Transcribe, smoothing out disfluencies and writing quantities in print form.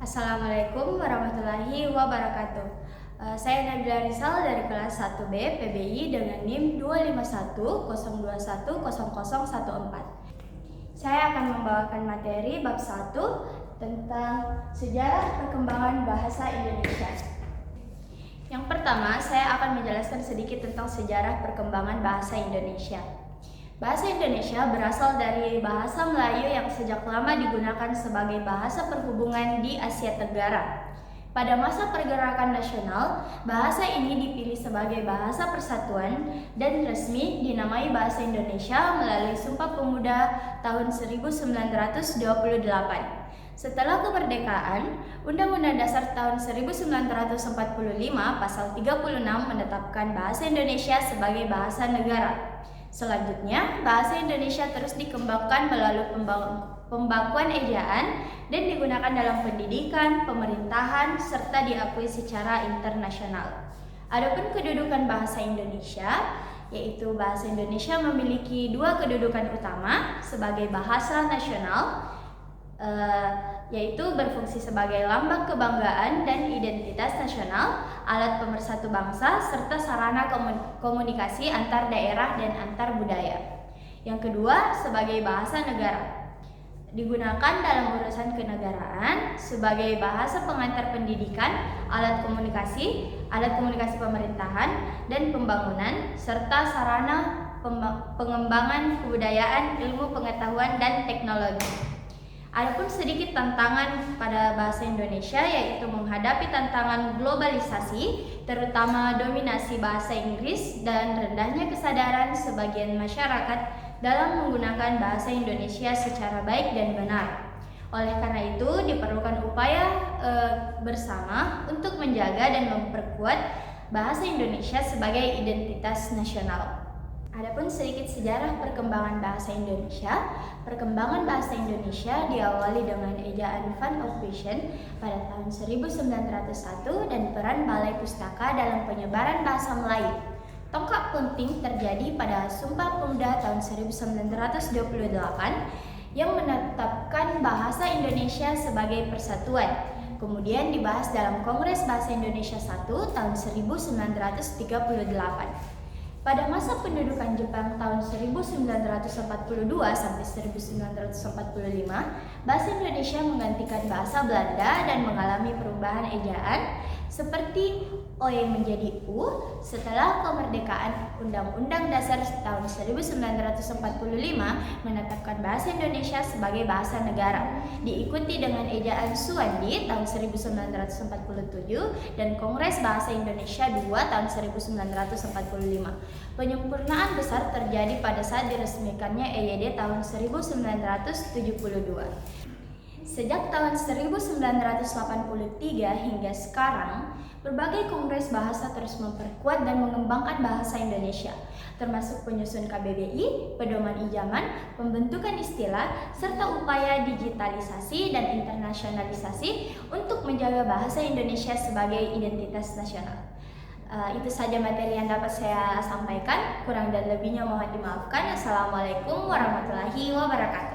Assalamualaikum warahmatullahi wabarakatuh. Saya Nabila Rizal dari kelas 1B PBI dengan NIM 25102100114. Saya akan membawakan materi bab 1 tentang sejarah perkembangan bahasa Indonesia. Yang pertama, saya akan menjelaskan sedikit tentang sejarah perkembangan bahasa Indonesia. Bahasa Indonesia berasal dari bahasa Melayu yang sejak lama digunakan sebagai bahasa perhubungan di Asia Tenggara. Pada masa pergerakan nasional, bahasa ini dipilih sebagai bahasa persatuan dan resmi dinamai Bahasa Indonesia melalui Sumpah Pemuda tahun 1928. Setelah kemerdekaan, Undang-Undang Dasar tahun 1945 pasal 36 menetapkan bahasa Indonesia sebagai bahasa negara. Selanjutnya, bahasa Indonesia terus dikembangkan melalui pembakuan ejaan dan digunakan dalam pendidikan, pemerintahan, serta diakui secara internasional. Adapun kedudukan bahasa Indonesia, yaitu bahasa Indonesia memiliki dua kedudukan utama sebagai bahasa nasional, yaitu berfungsi sebagai lambang kebanggaan dan identitas nasional, alat pemersatu bangsa, serta sarana komunikasi antar daerah dan antar budaya. Yang kedua, sebagai bahasa negara, digunakan dalam urusan kenegaraan sebagai bahasa pengantar pendidikan, alat komunikasi pemerintahan dan pembangunan, serta sarana pengembangan kebudayaan, ilmu pengetahuan, dan teknologi. Adapun sedikit tantangan pada bahasa Indonesia, yaitu menghadapi tantangan globalisasi, terutama dominasi bahasa Inggris dan rendahnya kesadaran sebagian masyarakat dalam menggunakan bahasa Indonesia secara baik dan benar. Oleh karena itu, diperlukan upaya bersama untuk menjaga dan memperkuat bahasa Indonesia sebagai identitas nasional. Adapun sedikit sejarah perkembangan bahasa Indonesia. Perkembangan bahasa Indonesia diawali dengan ejaan Van Ophuijsen pada tahun 1901 dan peran Balai Pustaka dalam penyebaran bahasa Melayu. Tonggak penting terjadi pada Sumpah Pemuda tahun 1928 yang menetapkan bahasa Indonesia sebagai persatuan. Kemudian dibahas dalam Kongres Bahasa Indonesia I tahun 1938. Pada masa pendudukan Jepang tahun 1942 sampai 1945, bahasa Indonesia menggantikan bahasa Belanda dan mengalami perubahan ejaan seperti O yang menjadi U. Setelah kemerdekaan, Undang-Undang Dasar tahun 1945 menetapkan bahasa Indonesia sebagai bahasa negara, diikuti dengan ejaan Suwandi tahun 1947 dan Kongres Bahasa Indonesia II tahun 1945. Penyempurnaan besar terjadi pada saat diresmikannya EYD tahun 1972. Sejak tahun 1983 hingga sekarang, berbagai kongres bahasa terus memperkuat dan mengembangkan bahasa Indonesia, termasuk penyusun KBBI, pedoman ijaman, pembentukan istilah, serta upaya digitalisasi dan internasionalisasi untuk menjaga bahasa Indonesia sebagai identitas nasional. Itu saja materi yang dapat saya sampaikan. Kurang dan lebihnya mohon dimaafkan. Assalamualaikum warahmatullahi wabarakatuh.